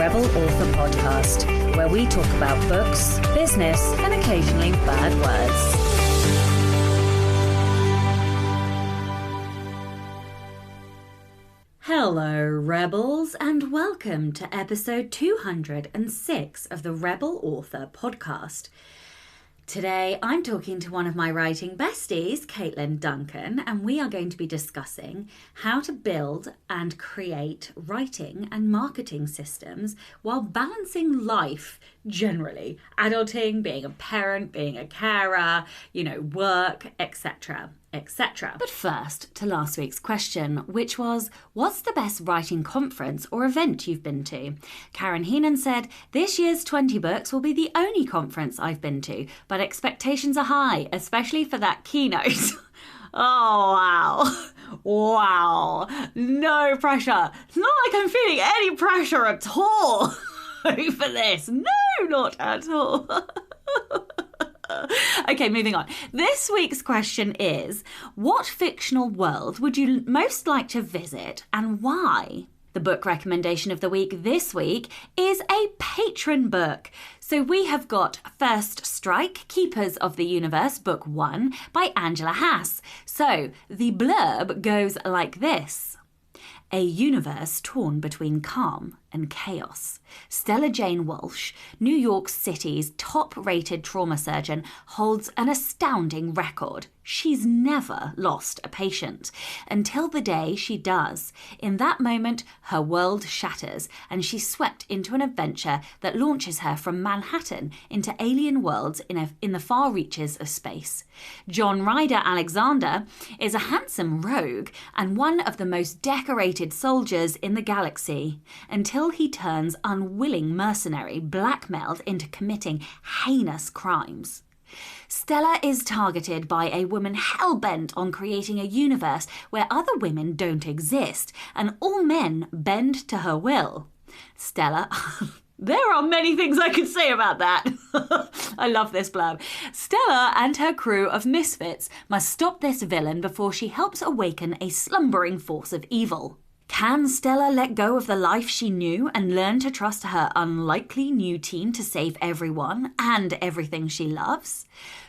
Rebel Author Podcast, where we talk about books, business, and occasionally bad words. Hello, Rebels, and welcome to episode 206 of the Rebel Author Podcast. Today, I'm talking to one of my writing besties, Katlyn Duncan, and we are going to be discussing how to build and create writing and marketing systems while balancing life generally. Adulting, being a parent, being a carer, work, etc. etc. But first, to last week's question, which was, what's the best writing conference or event you've been to? Karen Heenan said, this year's 20 Books will be the only conference I've been to, but expectations are high, especially for that keynote. Oh, wow. Wow. No pressure. It's not like I'm feeling any pressure at all over this. No, not at all. Okay, moving on. This week's question is, what fictional world would you most like to visit and why? The book recommendation of the week this week is a patron book. So we have got First Strike, Keepers of the Universe, Book 1 by Angela Haas. So the blurb goes like this. A universe torn between calm and chaos. Stella Jane Walsh, New York City's top-rated trauma surgeon, holds an astounding record. She's never lost a patient, until the day she does. In that moment, her world shatters, and she's swept into an adventure that launches her from Manhattan into alien worlds in the far reaches of space. John Ryder Alexander is a handsome rogue and one of the most decorated soldiers in the galaxy, until he turns unwilling mercenary blackmailed into committing heinous crimes. Stella is targeted by a woman hell-bent on creating a universe where other women don't exist and all men bend to her will. Stella... There are many things I could say about that. I love this blurb. Stella and her crew of misfits must stop this villain before she helps awaken a slumbering force of evil. Can Stella let go of the life she knew and learn to trust her unlikely new team to save everyone and everything she loves?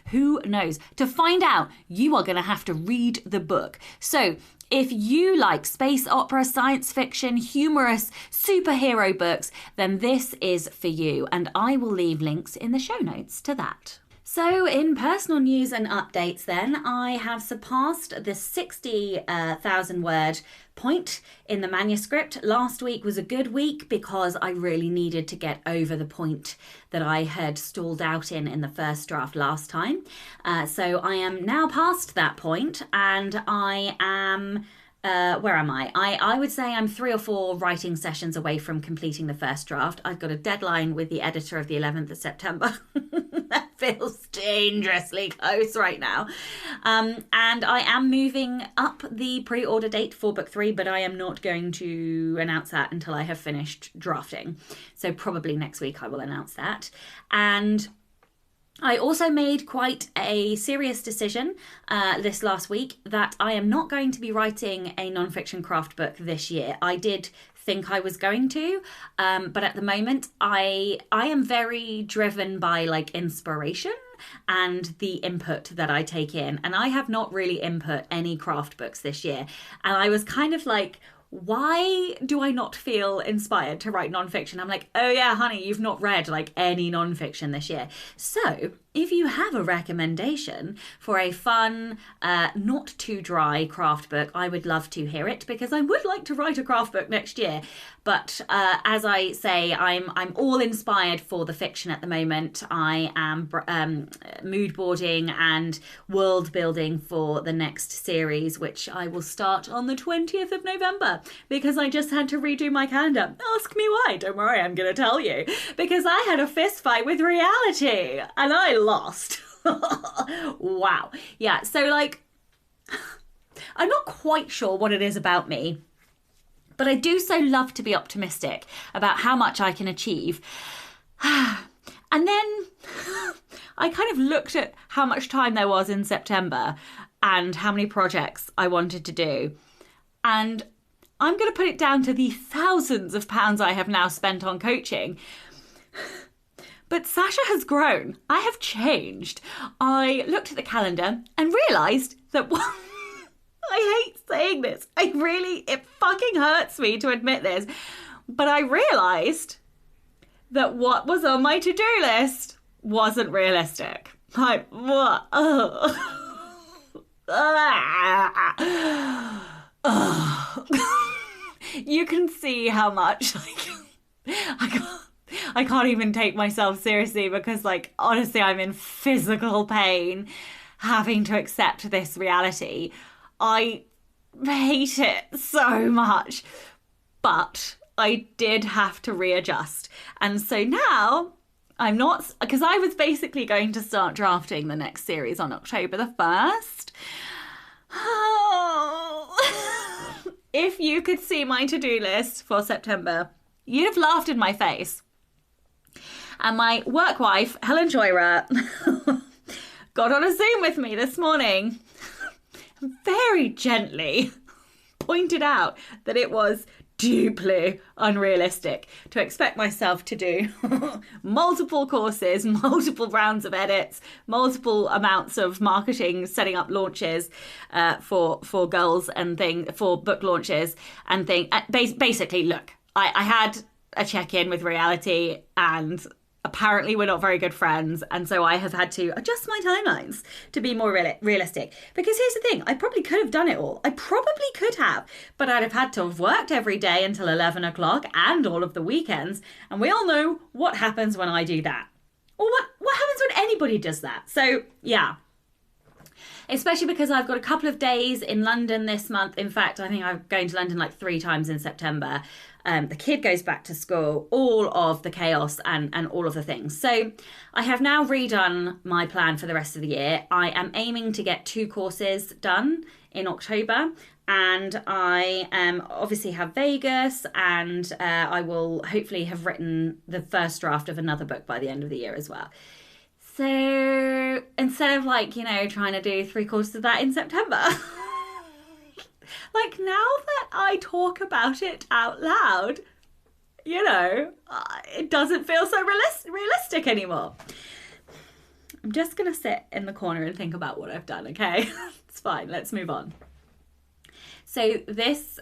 Who knows? To find out, you are going to have to read the book. So, if you like space opera, science fiction, humorous superhero books, then this is for you, and I will leave links in the show notes to that. So in personal news and updates then, I have surpassed the 60,000 word point in the manuscript. Last week was a good week because I really needed to get over the point that I had stalled out in the first draft last time. So I am now past that point, and I am... where am I? I would say I'm 3 or 4 writing sessions away from completing the first draft. I've got a deadline with the editor of the 11th of September. That feels dangerously close right now. And I am moving up the pre-order date for book 3, but I am not going to announce that until I have finished drafting. So probably next week I will announce that. And I also made quite a serious decision this last week that I am not going to be writing a non-fiction craft book this year. I did think I was going to, but at the moment I am very driven by inspiration and the input that I take in, and I have not really input any craft books this year, and I was kind of like, why do I not feel inspired to write non-fiction? I'm like, oh yeah, honey, you've not read any non-fiction this year. So if you have a recommendation for a fun, not too dry craft book, I would love to hear it, because I would like to write a craft book next year. But as I say, I'm all inspired for the fiction at the moment. I am mood boarding and world building for the next series, which I will start on the 20th of November, because I just had to redo my calendar. Ask me why. Don't worry, I'm going to tell you. Because I had a fist fight with reality and I lost. Wow. Yeah, so I'm not quite sure what it is about me, but I do so love to be optimistic about how much I can achieve. And then I kind of looked at how much time there was in September and how many projects I wanted to do. And I'm going to put it down to the thousands of pounds I have now spent on coaching. But Sasha has grown. I have changed. I looked at the calendar and realised that I hate saying this. It fucking hurts me to admit this. But I realised that what was on my to-do list wasn't realistic. Like, what? You can see how much I can't even take myself seriously because, like, honestly, I'm in physical pain having to accept this reality. I hate it so much, but I did have to readjust. And so now I'm not, because I was basically going to start drafting the next series on October the 1st. Oh. If you could see my to-do list for September, you'd have laughed in my face. And my work wife, Helen Joyra, got on a Zoom with me this morning and very gently pointed out that it was deeply unrealistic to expect myself to do multiple courses, multiple rounds of edits, multiple amounts of marketing, setting up launches for girls and for book launches and things. Basically, look, I had a check-in with reality, and apparently we're not very good friends, and so I have had to adjust my timelines to be more realistic. Because here's the thing, I probably could have done it all. I probably could have, but I'd have had to have worked every day until 11 o'clock and all of the weekends, and we all know what happens when I do that. Or what happens when anybody does that. So, yeah. Especially because I've got a couple of days in London this month. In fact, I think I'm going to London like 3 times in September. The kid goes back to school, all of the chaos and all of the things. So I have now redone my plan for the rest of the year. I am aiming to get 2 courses done in October. And I obviously have Vegas, and I will hopefully have written the first draft of another book by the end of the year as well. So instead of trying to do 3 courses of that in September, like now that I talk about it out loud, it doesn't feel so realistic anymore. I'm just going to sit in the corner and think about what I've done, okay? It's fine. Let's move on. So this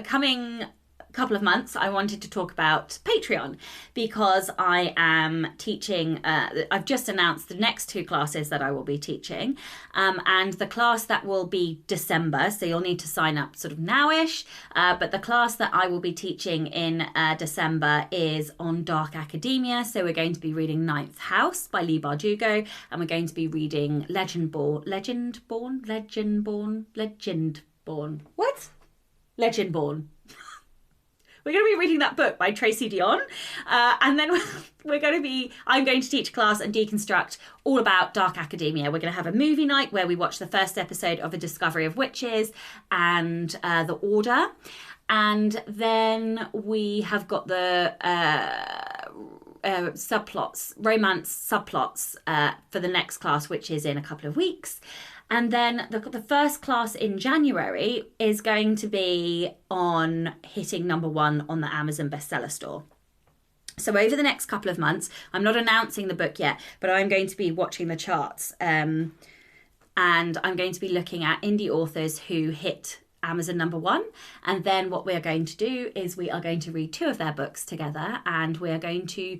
coming couple of months, I wanted to talk about Patreon because I am teaching, I've just announced the next 2 classes that I will be teaching, and the class that will be December, so you'll need to sign up sort of nowish, but the class that I will be teaching in December is on dark academia. So we're going to be reading Ninth House by Leigh Bardugo, and we're going to be reading Legendborn. We're going to be reading that book by Tracy Dion, and then I'm going to teach a class and deconstruct all about dark academia. We're going to have a movie night where we watch the first episode of A Discovery of Witches and The Order, and then we have got the romance subplots for the next class, which is in a couple of weeks. And then the first class in January is going to be on hitting #1 on the Amazon bestseller store. So over the next couple of months, I'm not announcing the book yet, but I'm going to be watching the charts. And I'm going to be looking at indie authors who hit Amazon #1. And then what we are going to do is we are going to read 2 of their books together, and we are going to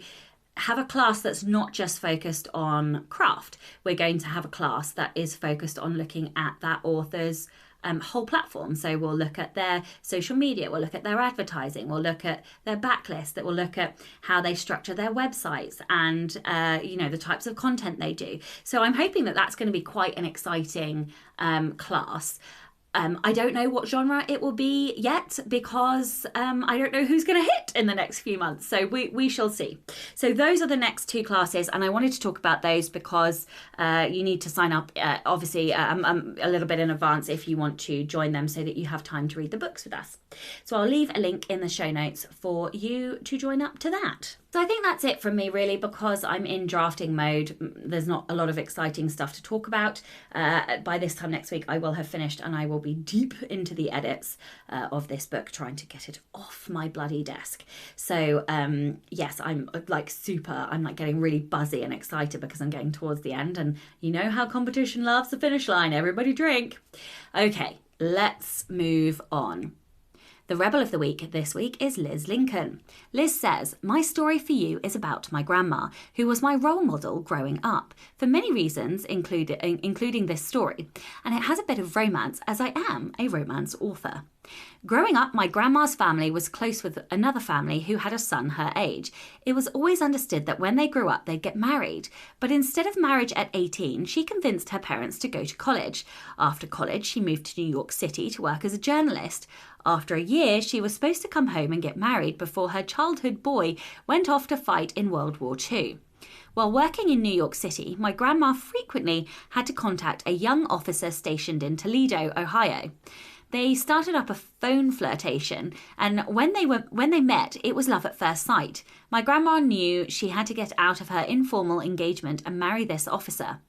have a class that's not just focused on craft. We're going to have a class that is focused on looking at that author's whole platform. So we'll look at their social media, we'll look at their advertising, we'll look at their backlist, that we'll look at how they structure their websites and the types of content they do. So I'm hoping that that's going to be quite an exciting class. I don't know what genre it will be yet because I don't know who's going to hit in the next few months. So we shall see. So those are the next 2 classes, and I wanted to talk about those because you need to sign up, obviously, a little bit in advance if you want to join them so that you have time to read the books with us. So I'll leave a link in the show notes for you to join up to that. So I think that's it from me, really, because I'm in drafting mode. There's not a lot of exciting stuff to talk about. By this time next week, I will have finished and I will be deep into the edits of this book, trying to get it off my bloody desk. So yes, I'm like getting really buzzy and excited because I'm getting towards the end. And you know how competition loves the finish line. Everybody drink. Okay, let's move on. The Rebel of the Week this week is Liz Lincoln. Liz says, my story for you is about my grandma, who was my role model growing up, for many reasons, including this story. And it has a bit of romance, as I am a romance author. Growing up, my grandma's family was close with another family who had a son her age. It was always understood that when they grew up, they'd get married. But instead of marriage at 18, she convinced her parents to go to college. After college, she moved to New York City to work as a journalist. After a year, she was supposed to come home and get married before her childhood boy went off to fight in World War II. While working in New York City, my grandma frequently had to contact a young officer stationed in Toledo, Ohio. They started up a phone flirtation, and when they met, it was love at first sight. My grandma knew she had to get out of her informal engagement and marry this officer.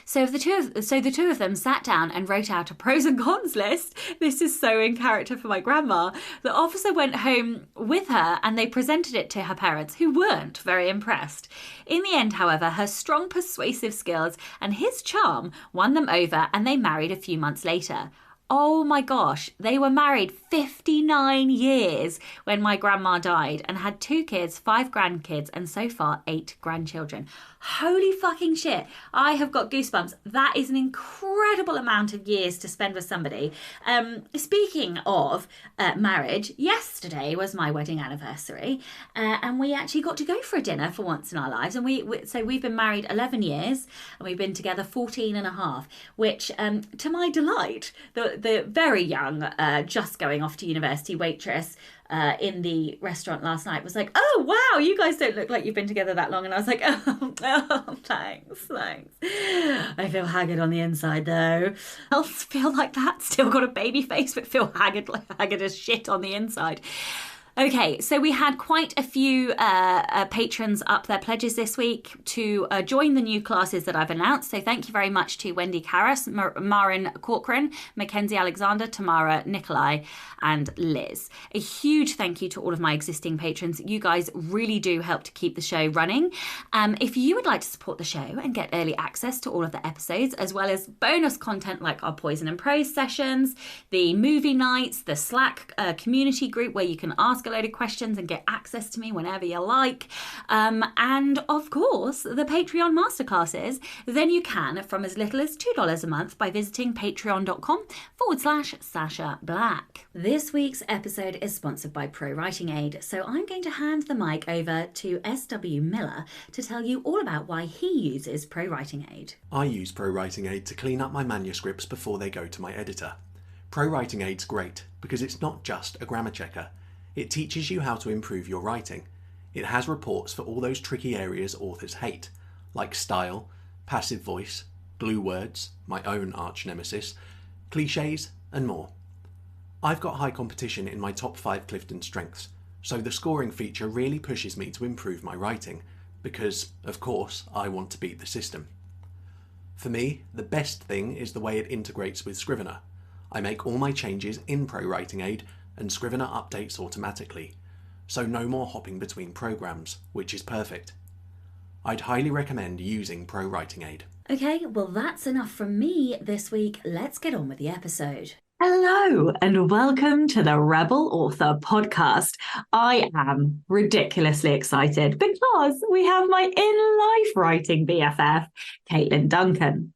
So the two of them sat down and wrote out a pros and cons list. This is so in character for my grandma. The officer went home with her and they presented it to her parents, who weren't very impressed. In the end, however, her strong persuasive skills and his charm won them over, and they married a few months later. Oh my gosh, they were married 59 years when my grandma died and had 2 kids, 5 grandkids, and so far 8 grandchildren. Holy fucking shit. I have got goosebumps. That is an incredible amount of years to spend with somebody. Speaking of marriage, yesterday was my wedding anniversary, and we actually got to go for a dinner for once in our lives. And so we've been married 11 years and we've been together 14 and a half, which to my delight, the very young, just going off to university waitress in the restaurant last night was like, oh wow, you guys don't look like you've been together that long. And I was like, oh thanks. I feel haggard on the inside though. I feel like that, still got a baby face but feel haggard as shit on the inside. Okay, so we had quite a few patrons up their pledges this week to join the new classes that I've announced. So thank you very much to Wendy Karras, Marin Corcoran, Mackenzie Alexander, Tamara, Nikolai, and Liz. A huge thank you to all of my existing patrons. You guys really do help to keep the show running. If you would like to support the show and get early access to all of the episodes, as well as bonus content like our Poison and Prose sessions, the movie nights, the Slack community group where you can ask a load of questions and get access to me whenever you like, and of course the Patreon masterclasses, then you can from as little as $2 a month by visiting patreon.com/Sasha Black. This week's episode is sponsored by ProWritingAid, so I'm going to hand the mic over to SW Miller to tell you all about why he uses ProWritingAid. I use ProWritingAid to clean up my manuscripts before they go to my editor. ProWritingAid's great because it's not just a grammar checker. It teaches you how to improve your writing. It has reports for all those tricky areas authors hate, like style, passive voice, glue words, my own arch nemesis, cliches, and more. I've got high competition in my top 5 Clifton strengths, so the scoring feature really pushes me to improve my writing, because, of course, I want to beat the system. For me, the best thing is the way it integrates with Scrivener. I make all my changes in ProWritingAid, and Scrivener updates automatically, so no more hopping between programs, which is perfect. I'd highly recommend using ProWritingAid. Okay, well that's enough from me this week. Let's get on with the episode. Hello and welcome to the Rebel Author podcast. I am ridiculously excited because we have my in-life writing BFF, Katlyn Duncan.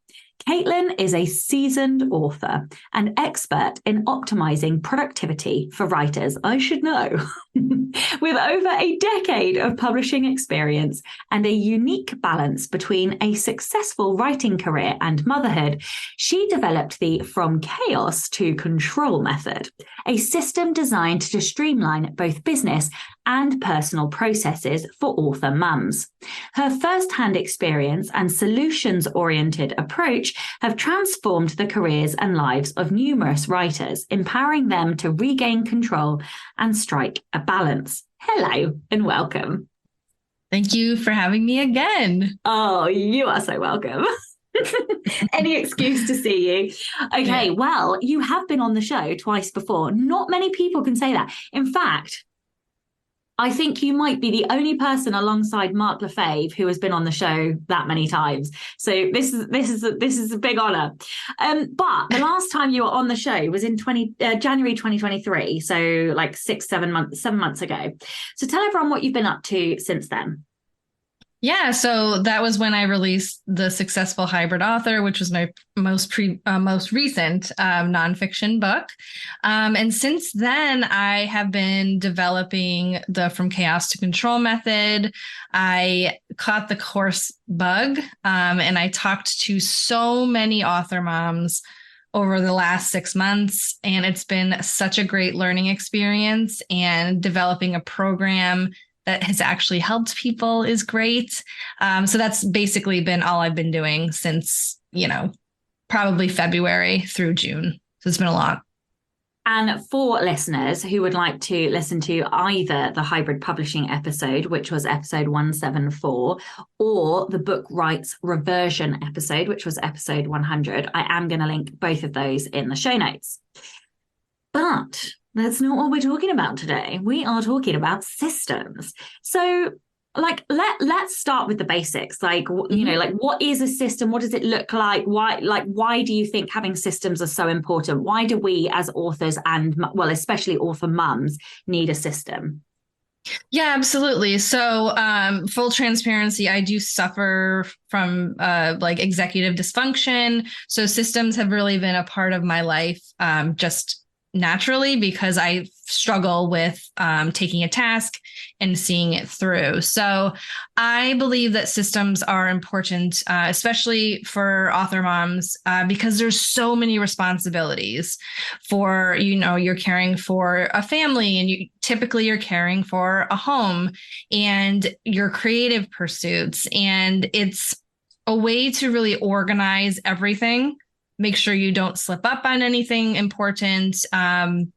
Katlyn is a seasoned author and expert in optimizing productivity for writers, I should know. With over a decade of publishing experience and a unique balance between a successful writing career and motherhood, she developed the From Chaos to Control method, a system designed to streamline both business and personal processes for author mums. Her first-hand experience and solutions-oriented approach have transformed the careers and lives of numerous writers, empowering them to regain control and strike a balance. Hello and welcome. Thank you for having me again. Oh, you are so welcome. Any excuse to see you. Okay, Yeah. well, you have been on the show twice before. Not many people can say that. In fact, I think you might be the only person alongside Mark Lefebvre who has been on the show that many times. So this is a big honor. But the last time you were on the show was in January 2023, so like 7 months ago. So tell everyone what you've been up to since then. Yeah, so that was when I released The Successful Hybrid Author, which was my most recent nonfiction book. And since then, I have been developing the From Chaos to Control method. I caught the course bug, and I talked to so many author moms over the last 6 months, and it's been such a great learning experience, and developing a program that has actually helped people is great. So that's basically been all I've been doing since, probably February through June. So it's been a lot. And for listeners who would like to listen to either the hybrid publishing episode, which was episode 174, or the book rights reversion episode, which was episode 100, I am going to link both of those in the show notes. But that's not what we're talking about today. We are talking about systems. So let's start with the basics. What is a system? What does it look like? Why do you think having systems are so important? Why do we as authors and, well, especially author mums, need a system? Yeah, absolutely. So, full transparency, I do suffer from executive dysfunction. So systems have really been a part of my life, just naturally, because I struggle with taking a task and seeing it through. So I believe that systems are important, especially for author moms, because there's so many responsibilities for, you're caring for a family, and you're caring for a home and your creative pursuits. And it's a way to really organize everything, make sure you don't slip up on anything important, and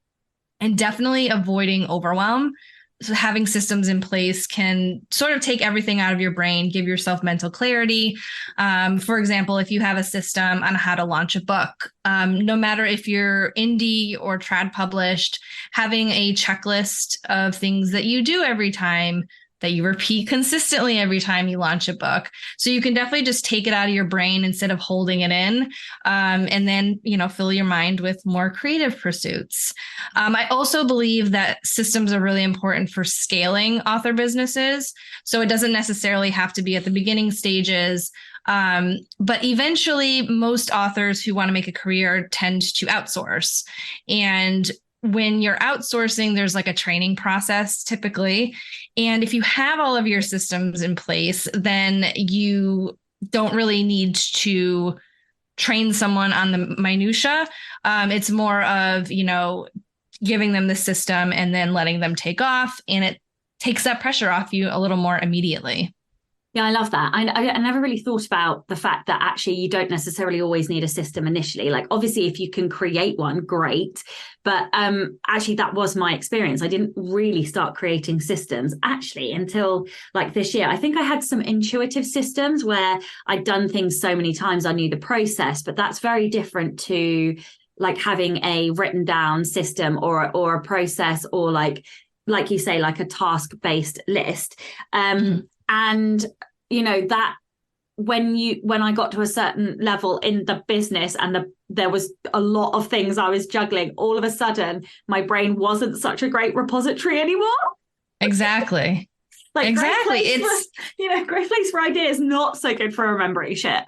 definitely avoiding overwhelm. So having systems in place can sort of take everything out of your brain, give yourself mental clarity. For example, if you have a system on how to launch a book, no matter if you're indie or trad published, having a checklist of things that you do every time, that you repeat consistently every time you launch a book. So you can definitely just take it out of your brain instead of holding it in, and then, fill your mind with more creative pursuits. I also believe that systems are really important for scaling author businesses. So it doesn't necessarily have to be at the beginning stages. But eventually, most authors who want to make a career tend to outsource. And when you're outsourcing, there's like a training process typically. And if you have all of your systems in place, then you don't really need to train someone on the minutia. It's more of, giving them the system and then letting them take off. And it takes that pressure off you a little more immediately. Yeah, I love that. I never really thought about the fact that actually you don't necessarily always need a system initially. Like, obviously, if you can create one, great. But actually, that was my experience. I didn't really start creating systems actually until like this year. I think I had some intuitive systems where I'd done things so many times I knew the process, but that's very different to like having a written down system or a process, or like you say, like a task-based list. And that when I got to a certain level in the business and there was a lot of things I was juggling, all of a sudden my brain wasn't such a great repository anymore. Exactly. Exactly. Great place for ideas, not so good for remembering shit.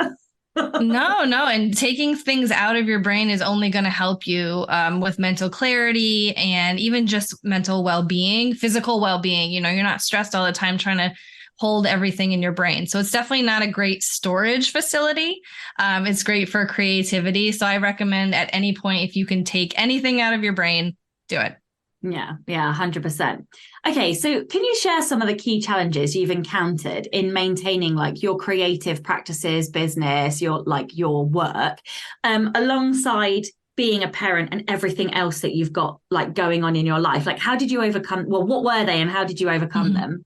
No. And taking things out of your brain is only going to help you with mental clarity and even just mental well-being, physical well-being. You're not stressed all the time trying to hold everything in your brain. So it's definitely not a great storage facility. It's great for creativity. So I recommend at any point, if you can take anything out of your brain, do it. Yeah, 100%. Okay, so can you share some of the key challenges you've encountered in maintaining like your creative practices, business, your work, alongside being a parent and everything else that you've got like going on in your life? Like, how did you overcome? Well, what were they and how did you overcome them?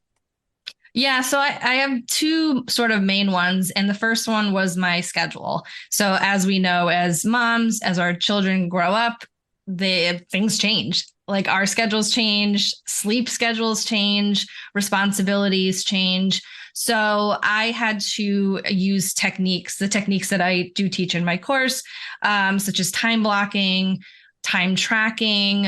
Yeah, so I have two sort of main ones. And the first one was my schedule. So as we know, as moms, as our children grow up, things change. Like our schedules change, sleep schedules change, responsibilities change. So I had to use the techniques that I do teach in my course, such as time blocking, time tracking.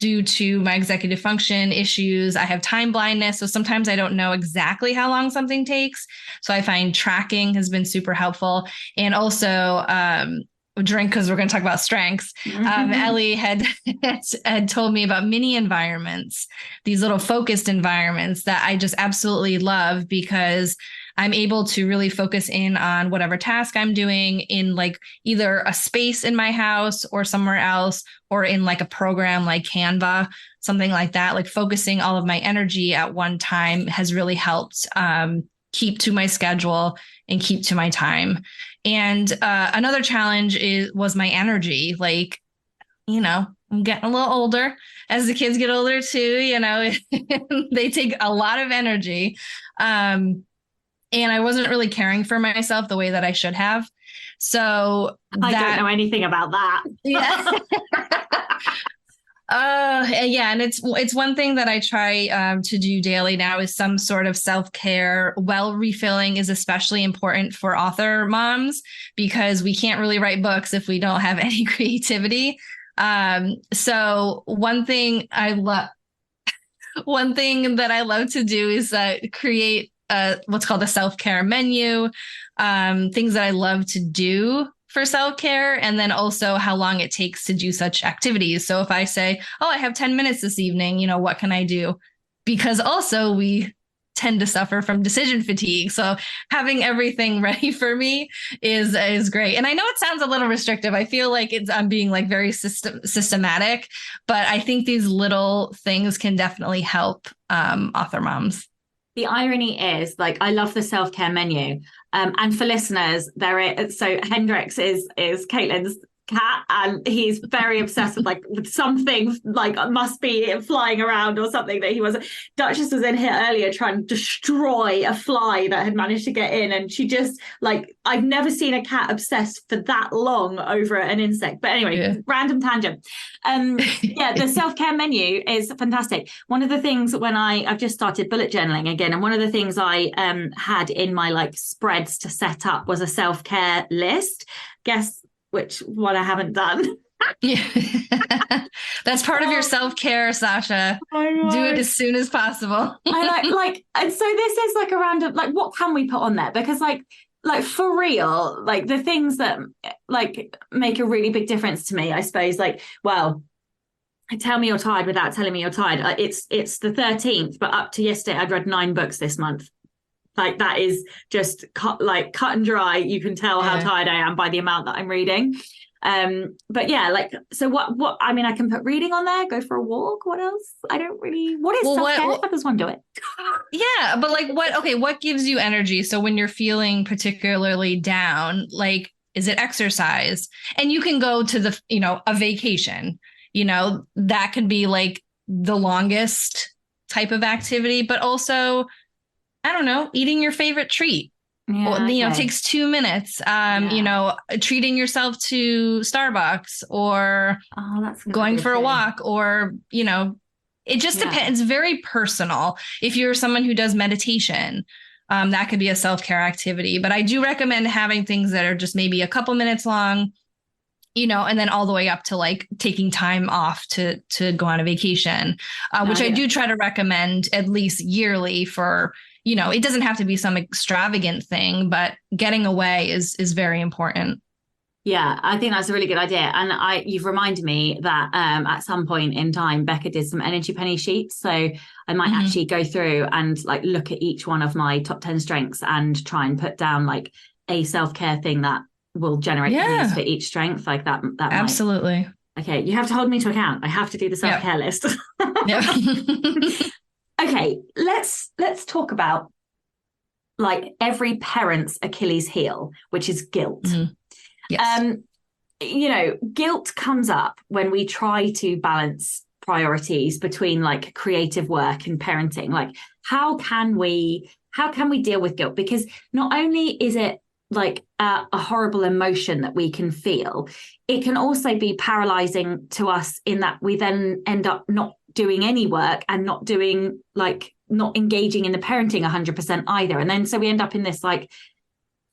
Due to my executive function issues, I have time blindness. So sometimes I don't know exactly how long something takes. So I find tracking has been super helpful. And also, drink, because we're going to talk about strengths. Ellie had told me about mini environments, these little focused environments that I just absolutely love, because I'm able to really focus in on whatever task I'm doing in like either a space in my house or somewhere else, or in like a program like Canva, something like that. Like focusing all of my energy at one time has really helped keep to my schedule and keep to my time. And another challenge was my energy. Like, I'm getting a little older. As the kids get older too, they take a lot of energy. And I wasn't really caring for myself the way that I should have. So I don't know anything about that. Yeah. And it's one thing that I try to do daily now is some sort of self-care. Well, refilling is especially important for author moms, because we can't really write books if we don't have any creativity. So one thing that I love to do is create what's called a self-care menu, things that I love to do for self-care, and then also how long it takes to do such activities. So if I say, I have 10 minutes this evening, what can I do? Because also we tend to suffer from decision fatigue. So having everything ready for me is great. And I know it sounds a little restrictive. I feel like I'm being like very systematic, but I think these little things can definitely help author moms. The irony is, like, I love the self-care menu. And for listeners, so Hendrix is Katlyn's cat, and he's very obsessed with something like must be flying around or something that he was. Duchess was in here earlier trying to destroy a fly that had managed to get in, and she just I've never seen a cat obsessed for that long over an insect. But anyway, Random tangent. The self-care menu is fantastic. One of the things when I've just started bullet journaling again, and one of the things I had in my spreads to set up was a self-care list. Guess which one I haven't done. That's part of your self-care, Sasha. Do it as soon as possible. And so this is a random, what can we put on there? Because for real, the things that make a really big difference to me, I suppose, tell me you're tired without telling me you're tired. It's the 13th, but up to yesterday, I'd read 9 books this month. That is just cut and dry. You can tell how tired I am by the amount that I'm reading. But yeah, so what I mean, I can put reading on there, go for a walk. What else? I don't really, what is self-care? How does one do it? Yeah, but what gives you energy? So when you're feeling particularly down, is it exercise? And you can go to a vacation, that could be the longest type of activity, but also, I don't know, eating your favorite treat. Takes 2 minutes. Treating yourself to Starbucks, or going for a walk, or it just depends. It's very personal. If you're someone who does meditation, that could be a self-care activity. But I do recommend having things that are just maybe a couple minutes long, and then all the way up to taking time off to go on a vacation, which I do try to recommend at least yearly for. It doesn't have to be some extravagant thing, but getting away is very important. Yeah, I think that's a really good idea. And you've reminded me that at some point in time, Becca did some energy penny sheets. So I might actually go through and look at each one of my top 10 strengths and try and put down a self-care thing that will generate pennies for each strength. That Absolutely. Okay, you have to hold me to account. I have to do the self-care list. Okay, let's talk about every parent's Achilles heel, which is guilt. Mm-hmm. Yes. Guilt comes up when we try to balance priorities between like creative work and parenting? Like, how can we deal with guilt? Because not only is it like a horrible emotion that we can feel, it can also be paralyzing to us in that we then end up not doing any work and not engaging in the parenting 100% either. And then so we end up in this like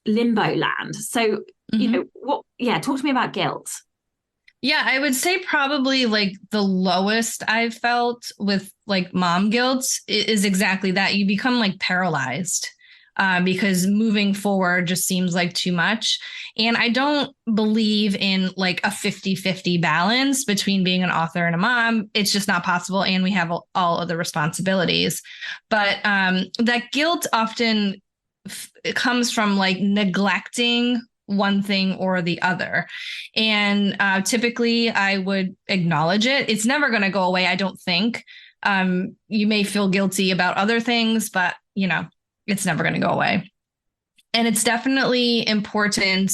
limbo land. So, talk to me about guilt. Yeah, I would say probably like the lowest I've felt with like mom guilt is exactly that. You become like paralyzed because moving forward just seems like too much. And I don't believe in like a 50-50 balance between being an author and a mom. It's just not possible. And we have all other responsibilities. But that guilt often it comes from like neglecting one thing or the other. And typically I would acknowledge it. It's never going to go away, I don't think. You may feel guilty about other things, but it's never going to go away. And it's definitely important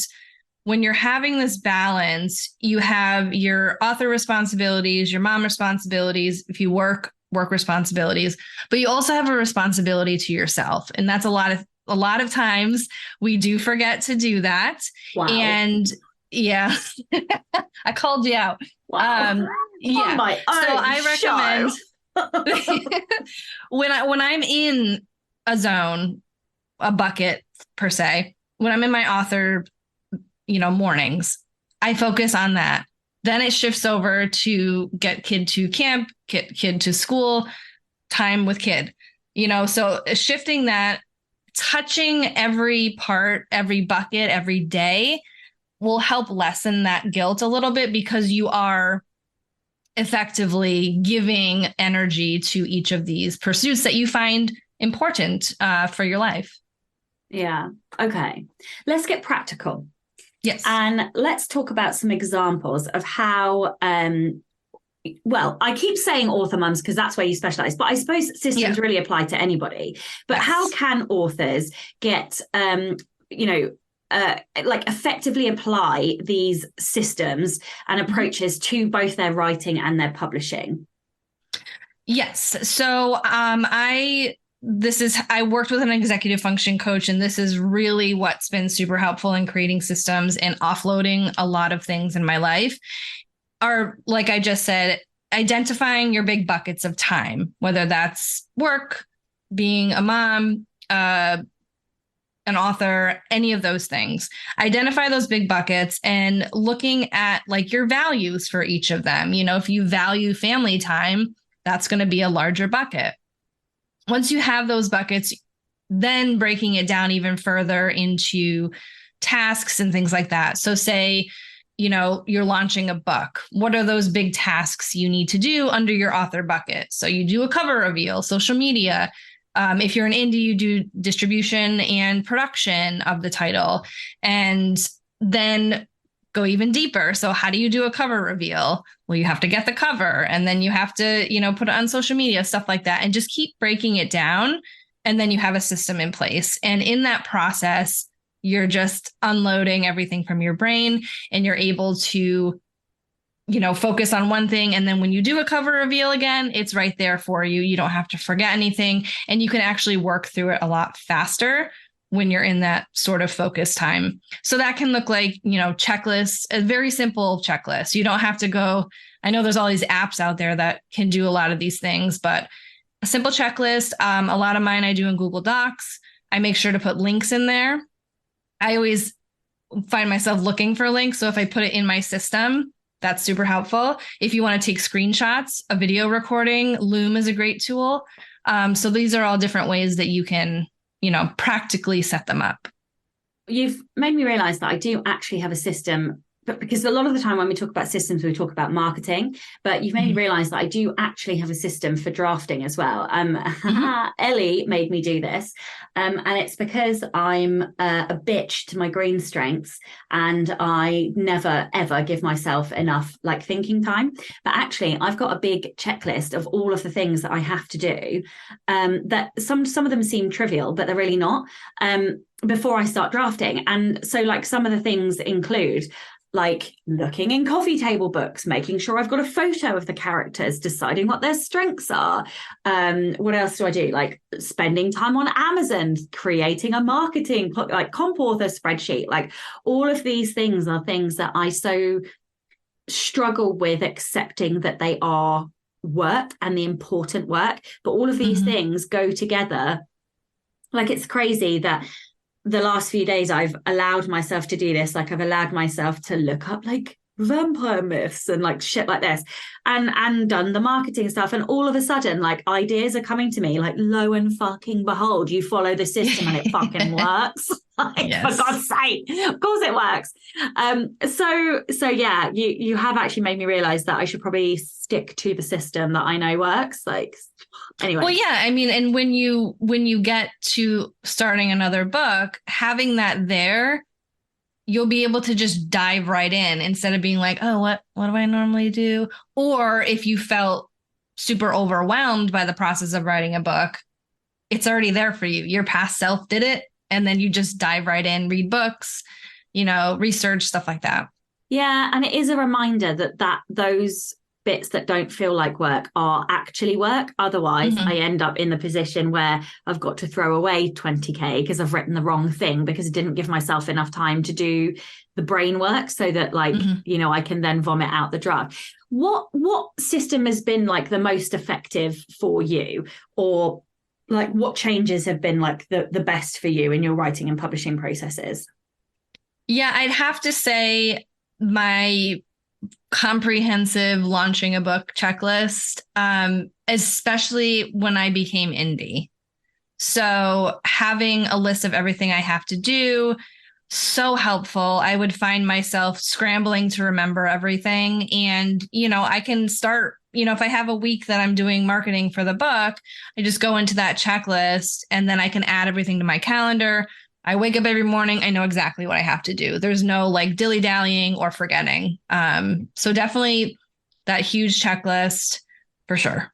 when you're having this balance. You have your author responsibilities, your mom responsibilities, if you work responsibilities, but you also have a responsibility to yourself. And that's a lot of times we do forget to do that. Wow. And yeah, I called you out. Wow. Yeah. So I recommend when I'm in a zone, a bucket per se, when I'm in my author, mornings, I focus on that. Then it shifts over to get kid to camp, get kid to school, time with kid, so shifting that, touching every part, every bucket, every day will help lessen that guilt a little bit because you are effectively giving energy to each of these pursuits that you find important for your life. Yeah. Okay. Let's get practical. Yes. And let's talk about some examples of how, I keep saying author mums because that's where you specialize, but I suppose systems really apply to anybody. But how can authors get, effectively apply these systems and approaches to both their writing and their publishing? Yes. So I worked with an executive function coach, and this is really what's been super helpful in creating systems and offloading a lot of things in my life are, like I just said, identifying your big buckets of time, whether that's work, being a mom, an author, any of those things. Identify those big buckets and looking at like your values for each of them. If you value family time, that's going to be a larger bucket. Once you have those buckets, then breaking it down even further into tasks and things like that. So say, you're launching a book. What are those big tasks you need to do under your author bucket? So you do a cover reveal, social media. If you're an indie, you do distribution and production of the title, and then go even deeper. So how do you do a cover reveal? Well, you have to get the cover, and then you have to, put it on social media, stuff like that, and just keep breaking it down. And then you have a system in place. And in that process, you're just unloading everything from your brain, and you're able to, focus on one thing. And then when you do a cover reveal again, it's right there for you. You don't have to forget anything, and you can actually work through it a lot faster when you're in that sort of focus time. So that can look like, checklists, a very simple checklist. You don't have to go, I know there's all these apps out there that can do a lot of these things, but a simple checklist. A lot of mine I do in Google Docs. I make sure to put links in there. I always find myself looking for links. So if I put it in my system, that's super helpful. If you want to take screenshots, a video recording, Loom is a great tool. So these are all different ways that you can, practically set them up. You've made me realize that I do actually have a system, but because a lot of the time when we talk about systems, we talk about marketing, but you've made me realize that I do actually have a system for drafting as well. Ellie made me do this. And it's because I'm a bitch to my green strengths, and I never, ever give myself enough thinking time. But actually, I've got a big checklist of all of the things that I have to do, that some of them seem trivial, but they're really not, before I start drafting. And so some of the things include like looking in coffee table books, making sure I've got a photo of the characters, deciding what their strengths are. What else do I do? Like spending time on Amazon, creating a marketing, like comp author spreadsheet. Like all of these things are things that I so struggle with accepting that they are work and the important work. But all of these things go together. Like it's crazy that the last few days I've allowed myself to do this. Like I've allowed myself to look up like vampire myths and like shit like this and done the marketing stuff. And all of a sudden, like ideas are coming to me, like lo and fucking behold, you follow the system and it fucking works. Like, yes. For God's sake, of course it works. So yeah, you have actually made me realize that I should probably stick to the system that I know works. Like, anyway. Well, yeah, I mean, and when you get to starting another book, having that there, you'll be able to just dive right in instead of being like, oh, what do I normally do? Or if you felt super overwhelmed by the process of writing a book, it's already there for you. Your past self did it. And then you just dive right in, read books, research, stuff like that. Yeah. And it is a reminder that those bits that don't feel like work are actually work. Otherwise, I end up in the position where I've got to throw away 20K because I've written the wrong thing because I didn't give myself enough time to do the brain work so that I can then vomit out the draft. What system has been like the most effective for you, or like what changes have been like the best for you in your writing and publishing processes? Yeah, I'd have to say my comprehensive launching a book checklist, especially when I became indie. So having a list of everything I have to do, so helpful. I would find myself scrambling to remember everything. And, I can start, if I have a week that I'm doing marketing for the book, I just go into that checklist and then I can add everything to my calendar. I wake up every morning. I know exactly what I have to do. There's no like dilly-dallying or forgetting. So definitely that huge checklist for sure.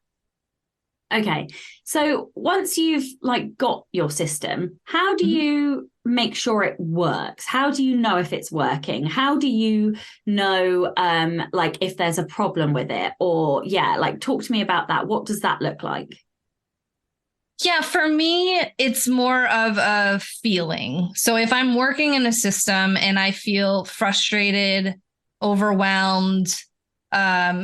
Okay. So once you've like got your system, how do you make sure it works? How do you know if it's working? How do you know like if there's a problem with it? Or like talk to me about that. What does that look like? Yeah, for me, it's more of a feeling. So if I'm working in a system and I feel frustrated, overwhelmed,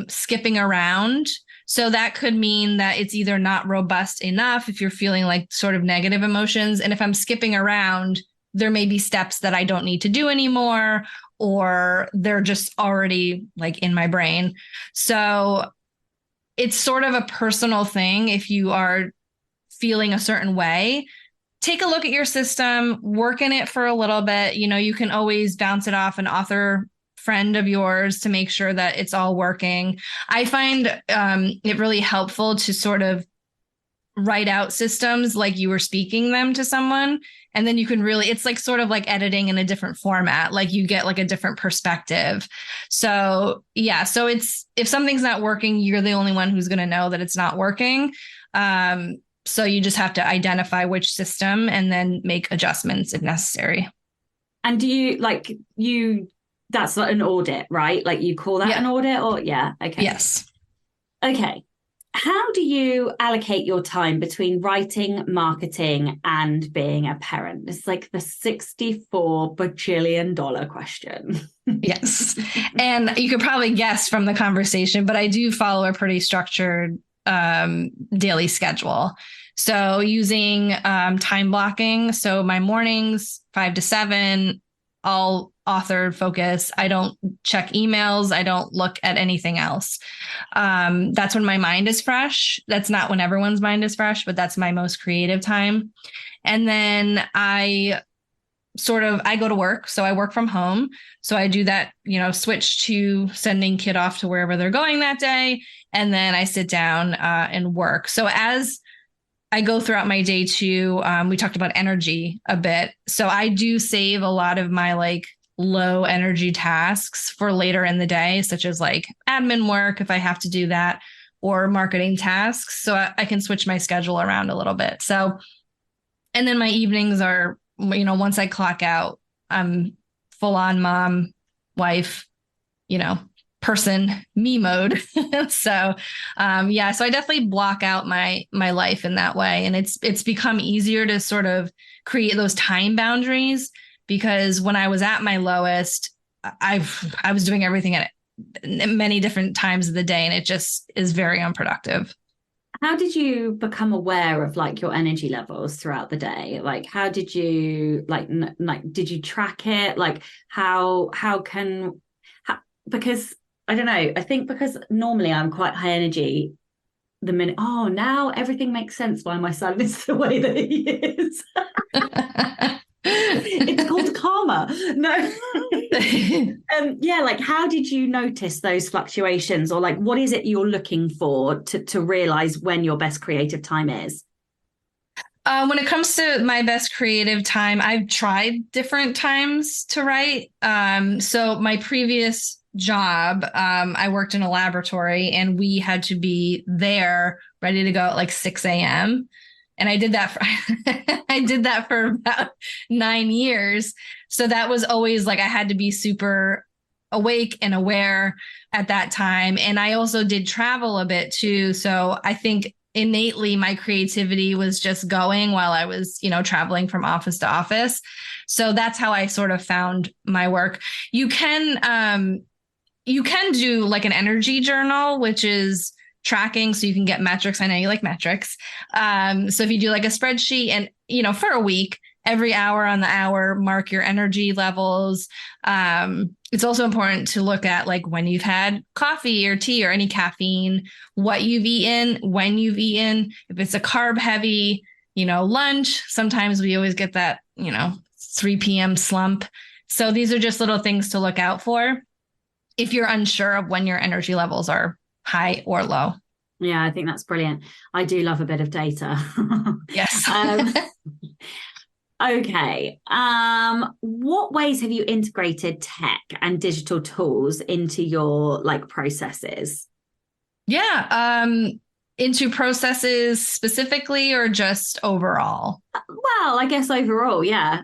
skipping around, so that could mean that it's either not robust enough if you're feeling like sort of negative emotions. And if I'm skipping around, there may be steps that I don't need to do anymore, or they're just already like in my brain. So it's sort of a personal thing. If you are feeling a certain way, take a look at your system, work in it for a little bit. You can always bounce it off an author friend of yours to make sure that it's all working. I find it really helpful to sort of write out systems like you were speaking them to someone. And then you can really, it's like sort of like editing in a different format, like you get like a different perspective. So yeah, so it's, if something's not working, you're the only one who's going to know that it's not working. So you just have to identify which system and then make adjustments if necessary. And do you that's not an audit, right? Like you call that an audit or okay. Yes. Okay. How do you allocate your time between writing, marketing, and being a parent? It's like the $64 bajillion question. Yes. And you could probably guess from the conversation, but I do follow a pretty structured daily schedule. So using time blocking. So my mornings, 5 to 7, all author focus. I don't check emails. I don't look at anything else. That's when my mind is fresh. That's not when everyone's mind is fresh, but that's my most creative time. And then I go to work. So I work from home. So I do that, switch to sending kid off to wherever they're going that day. And then I sit down and work. So as I go throughout my day too, we talked about energy a bit. So I do save a lot of my like low energy tasks for later in the day, such as like admin work, if I have to do that, or marketing tasks. So I can switch my schedule around a little bit. So, and then my evenings are, once I clock out, I'm full on mom, wife, person, me mode. So I definitely block out my life in that way. And it's become easier to sort of create those time boundaries, because when I was at my lowest, I was doing everything at many different times of the day, and it just is very unproductive. How did you become aware of like your energy levels throughout the day? Like, how did you did you track it? Like, because I don't know, I think because normally I'm quite high energy the minute, now everything makes sense why my son is the way that he is. It's called karma. No. Like, how did you notice those fluctuations, or like what is it you're looking for to realize when your best creative time is? When it comes to my best creative time, I've tried different times to write. So my previous job, I worked in a laboratory, and we had to be there ready to go at like 6 a.m. And I did that for about 9 years. So that was always like, I had to be super awake and aware at that time. And I also did travel a bit too. So I think innately my creativity was just going while I was, traveling from office to office. So that's how I sort of found my work. You can do like an energy journal, which is tracking, so you can get metrics. I know you like metrics. So if you do like a spreadsheet and, for a week, every hour on the hour, mark your energy levels. It's also important to look at like when you've had coffee or tea or any caffeine, what you've eaten, when you've eaten. If it's a carb heavy, lunch, sometimes we always get that, 3 p.m. slump. So these are just little things to look out for if you're unsure of when your energy levels are high or low. Yeah, I think that's brilliant. I do love a bit of data. Yes. Okay. What ways have you integrated tech and digital tools into your like processes? Yeah. Into processes specifically, or just overall? Well, I guess overall. Yeah.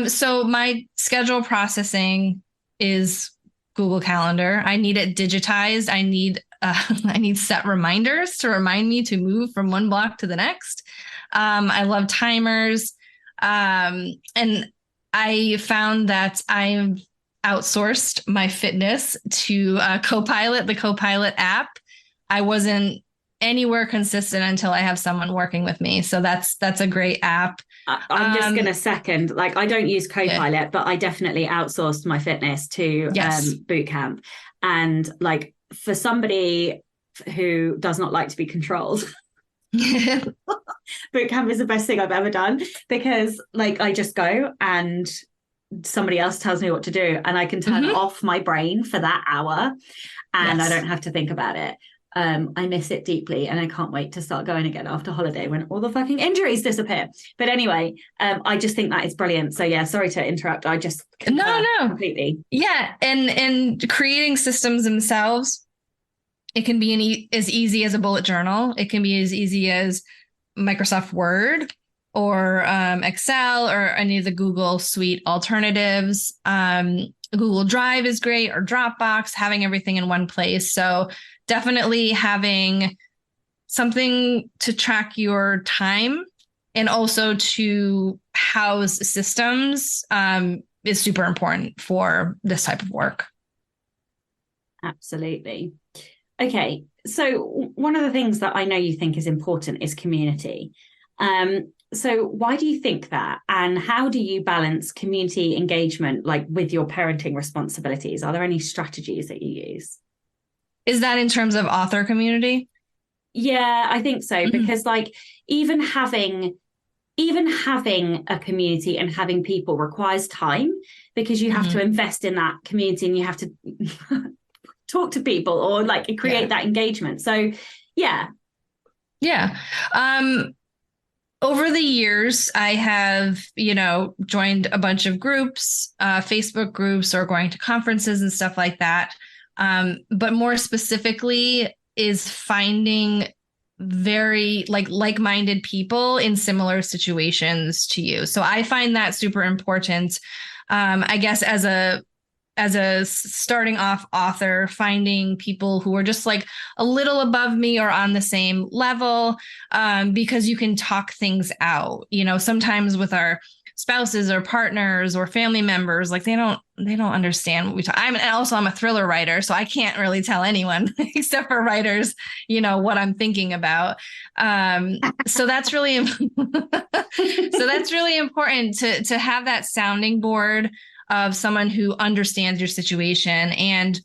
So my schedule processing is Google Calendar. I need it digitized. I need set reminders to remind me to move from one block to the next. I love timers. And I found that I've outsourced my fitness to Copilot, the Copilot app. I wasn't anywhere consistent until I have someone working with me. So that's a great app. I'm just going to second, like, I don't use Copilot, but I definitely outsourced my fitness to Bootcamp. And like, for somebody who does not like to be controlled, Bootcamp is the best thing I've ever done, because like I just go and somebody else tells me what to do, and I can turn off my brain for that hour, and I don't have to think about it. I miss it deeply, and I can't wait to start going again after holiday when all the fucking injuries disappear. But anyway, I just think that is brilliant. So yeah, sorry to interrupt. I just no completely. Yeah, and creating systems themselves, it can be as easy as a bullet journal. It can be as easy as Microsoft Word or Excel or any of the Google Suite alternatives. Google Drive is great, or Dropbox, having everything in one place. So definitely having something to track your time and also to house systems is super important for this type of work. Absolutely. Okay. So one of the things that I know you think is important is community. So why do you think that? And how do you balance community engagement, like with your parenting responsibilities? Are there any strategies that you use? Is that in terms of author community? Yeah, I think so. Because like even having a community and having people requires time, because you have to invest in that community and you have to talk to people or like create that engagement. So yeah. Over the years, I have, joined a bunch of groups, Facebook groups, or going to conferences and stuff like that. But more specifically is finding very like-minded people in similar situations to you. So I find that super important. I guess as a as a starting off author, finding people who are just like a little above me or on the same level, because you can talk things out. You know, sometimes with our spouses or partners or family members, like they don't understand what we talk. I'm a thriller writer, so I can't really tell anyone except for writers, you know, what I'm thinking about. So that's really important to have that sounding board of someone who understands your situation. And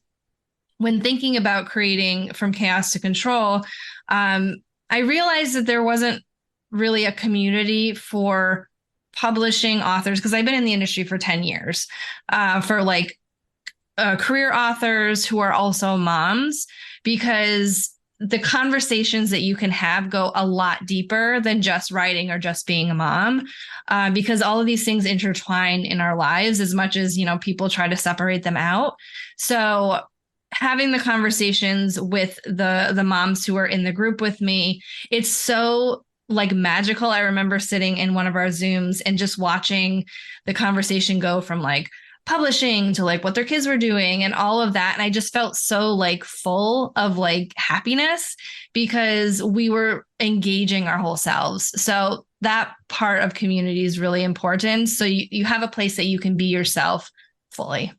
when thinking about creating From Chaos to Control, I realized that there wasn't really a community for publishing authors, because I've been in the industry for 10 years, for like career authors who are also moms, because the conversations that you can have go a lot deeper than just writing or just being a mom, because all of these things intertwine in our lives as much as, you know, people try to separate them out. So having the conversations with the moms who are in the group with me, it's so like magical. I remember sitting in one of our Zooms and just watching the conversation go from like publishing to like what their kids were doing and all of that. And I just felt so like full of like happiness because we were engaging our whole selves. So that part of community is really important. So you have a place that you can be yourself fully.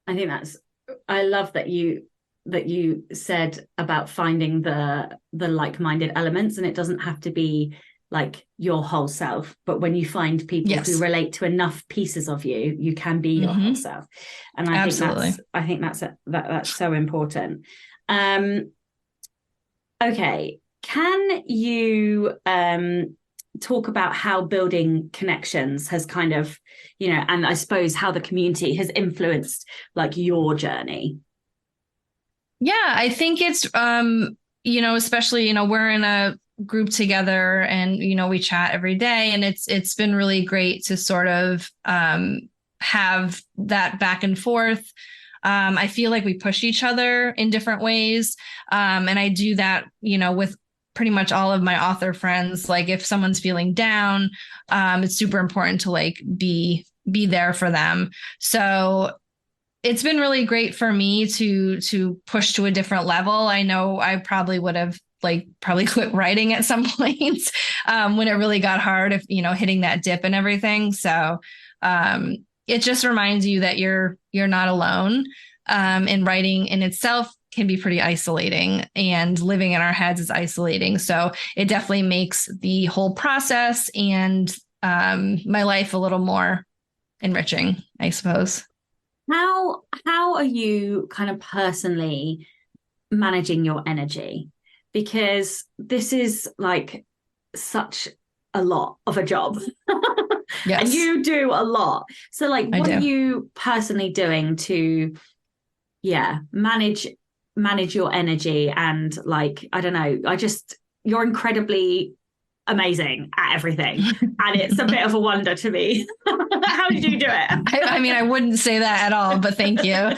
I love that you said about finding the like-minded elements, and it doesn't have to be like your whole self, but when you find people who relate to enough pieces of you, you can be your whole self. And I think that's so important. Okay, can you talk about how building connections has kind of, you know, and I suppose how the community has influenced like your journey? Yeah, I think it's, you know, especially, you know, we're in a group together and, you know, we chat every day, and it's been really great to sort of have that back and forth. I feel like we push each other in different ways. And I do that, you know, with pretty much all of my author friends. Like if someone's feeling down, it's super important to like be there for them. So it's been really great for me to push to a different level. I know I probably would have probably quit writing at some point when it really got hard, if, you know, hitting that dip and everything. So it just reminds you that you're not alone. And writing in itself can be pretty isolating, and living in our heads is isolating. So it definitely makes the whole process and my life a little more enriching, I suppose. How are you kind of personally managing your energy? Because this is like such a lot of a job. Yes. And you do a lot. So like, what are you personally doing to, manage your energy? And like, I don't know, you're incredibly amazing at everything. And it's a bit of a wonder to me. How did you do it? I mean, I wouldn't say that at all, but thank you.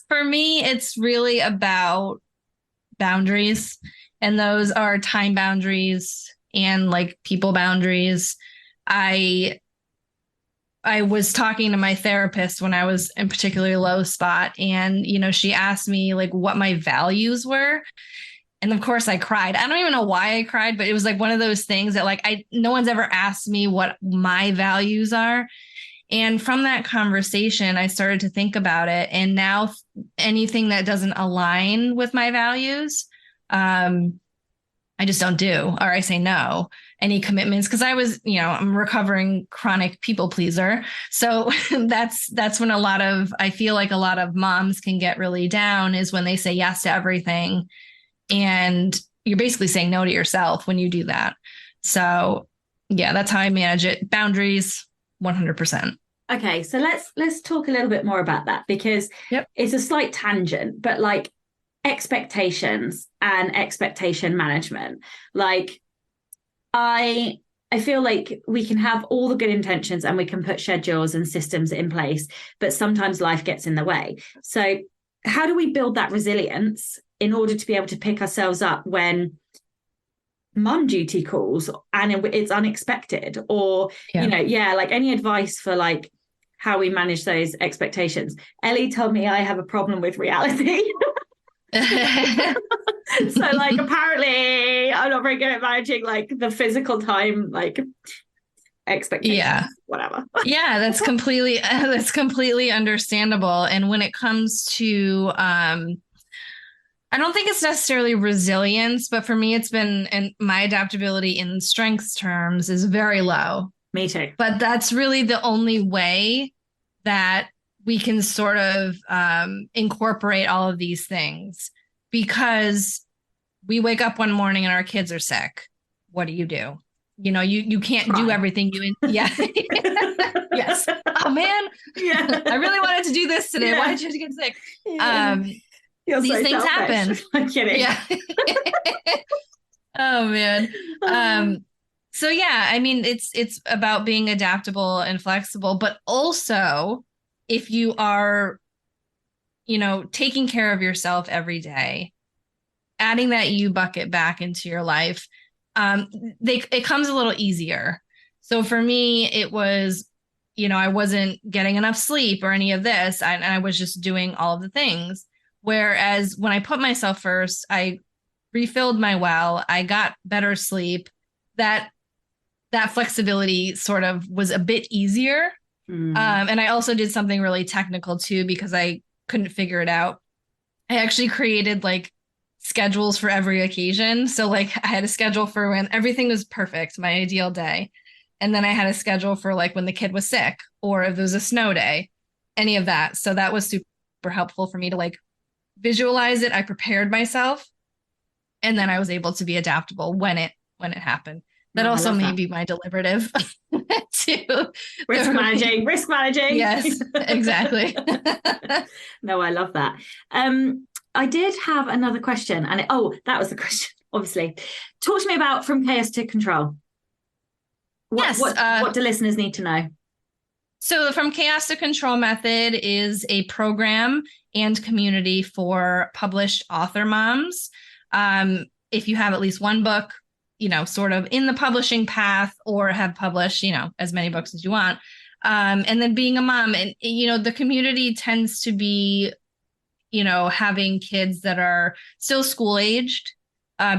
For me, it's really about boundaries, and those are time boundaries and like people boundaries. I was talking to my therapist when I was in a particularly low spot, and, you know, she asked me like what my values were. And of course I cried. I don't even know why I cried, but it was like one of those things that like no one's ever asked me what my values are. And from that conversation, I started to think about it. And now anything that doesn't align with my values, I just don't do, or I say no. Any commitments, because I was, you know, I'm a recovering chronic people pleaser. So that's when I feel like a lot of moms can get really down, is when they say yes to everything. And you're basically saying no to yourself when you do that. So yeah, that's how I manage it. Boundaries, 100%. Okay, so let's talk a little bit more about that, because it's a slight tangent, but like expectations and expectation management. Like I feel like we can have all the good intentions and we can put schedules and systems in place, but sometimes life gets in the way. So how do we build that resilience in order to be able to pick ourselves up when mum duty calls and it's unexpected? Or, you know, like any advice for like how we manage those expectations. Ellie told me I have a problem with reality. So like apparently I'm not very good at managing like the physical time, like expectations, whatever. Yeah, that's completely understandable. And when it comes to I don't think it's necessarily resilience, but for me it's been, and my adaptability in strengths terms is very low. Me too. But that's really the only way that we can sort of incorporate all of these things, because we wake up one morning and our kids are sick. What do? You can't do everything yes. Oh man. Yeah. I really wanted to do this today. Yeah. Why did you get sick? Yeah. These so things selfish. happen. I'm kidding. Yeah. Oh man. So yeah, I mean, it's about being adaptable and flexible, but also if you are, taking care of yourself every day, adding that you bucket back into your life, it comes a little easier. So for me, it was, I wasn't getting enough sleep or any of this, and I was just doing all of the things. Whereas when I put myself first, I refilled my well, I got better sleep, that flexibility sort of was a bit easier. And I also did something really technical too, because I couldn't figure it out. I actually created like schedules for every occasion. So like I had a schedule for when everything was perfect, my ideal day. And then I had a schedule for like when the kid was sick, or if there was a snow day, any of that. So that was super helpful for me to like visualize it. I prepared myself, and then I was able to be adaptable when it happened. That also may be my deliberative to risk managing. Yes, exactly. No, I love that. I did have another question, and that was the question, obviously. Talk to me about From Chaos to Control. What do listeners need to know? So the From Chaos to Control method is a program and community for published author moms. If you have at least one book, sort of in the publishing path, or have published, as many books as you want. And then being a mom, and, the community tends to be, having kids that are still school aged,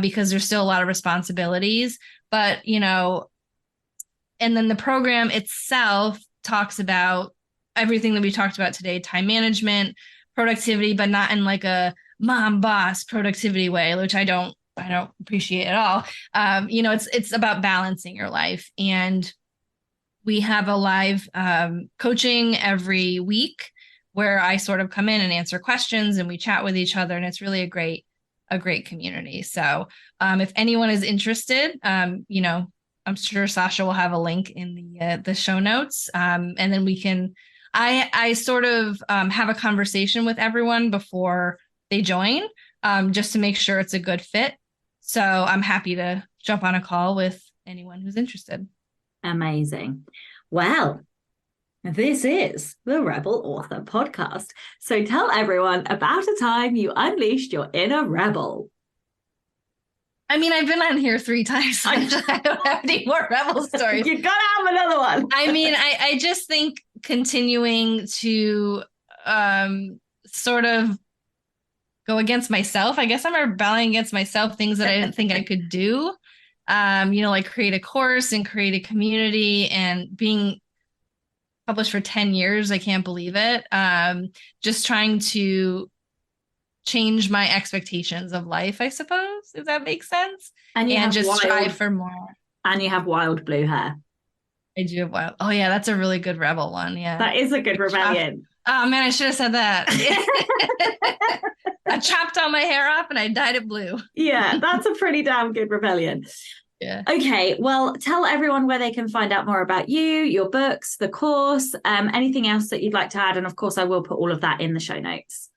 because there's still a lot of responsibilities, but, and then the program itself talks about everything that we talked about today: time management, productivity, but not in like a mom boss productivity way, which I don't appreciate at all. It's about balancing your life. And we have a live coaching every week where I sort of come in and answer questions, and we chat with each other. And it's really a great community. So if anyone is interested, I'm sure Sasha will have a link in the show notes. And then we can, I sort of have a conversation with everyone before they join, just to make sure it's a good fit. So I'm happy to jump on a call with anyone who's interested. Amazing. Well, this is the Rebel Author Podcast. So tell everyone about a time you unleashed your inner rebel. I mean, I've been on here 3 times. So I don't have any more rebel stories. You gotta have another one. I mean, I just think continuing to sort of go against myself. I guess I'm rebelling against myself, things that I didn't think I could do. Like create a course and create a community, and being published for 10 years. I can't believe it. Just trying to change my expectations of life, I suppose, if that makes sense. And just strive for more. And you have wild blue hair. I do have wild. Oh yeah, that's a really good rebel one. Yeah. That is a good rebellion. Oh man, I should have said that. I chopped all my hair off and I dyed it blue. Yeah, that's a pretty damn good rebellion. Yeah. Okay, well, tell everyone where they can find out more about you, your books, the course, anything else that you'd like to add. And of course, I will put all of that in the show notes.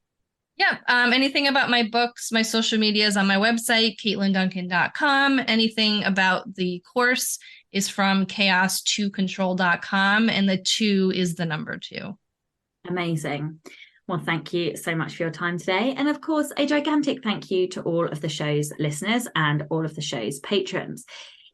Yeah. Anything about my books, my social media is on my website, KatlynDuncan.com. Anything about the course is from chaos2control.com. And the 2 is the number 2. Amazing. Well, thank you so much for your time today. And of course, a gigantic thank you to all of the show's listeners and all of the show's patrons.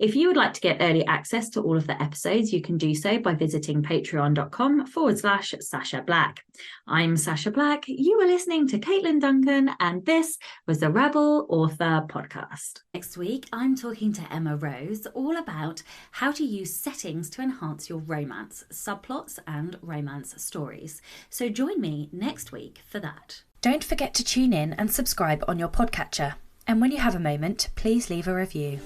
If you would like to get early access to all of the episodes, you can do so by visiting patreon.com/Sasha Black. I'm Sasha Black. You are listening to Katlyn Duncan, and this was the Rebel Author Podcast. Next week, I'm talking to Emma Rose all about how to use settings to enhance your romance, subplots, and romance stories. So join me next week for that. Don't forget to tune in and subscribe on your podcatcher. And when you have a moment, please leave a review.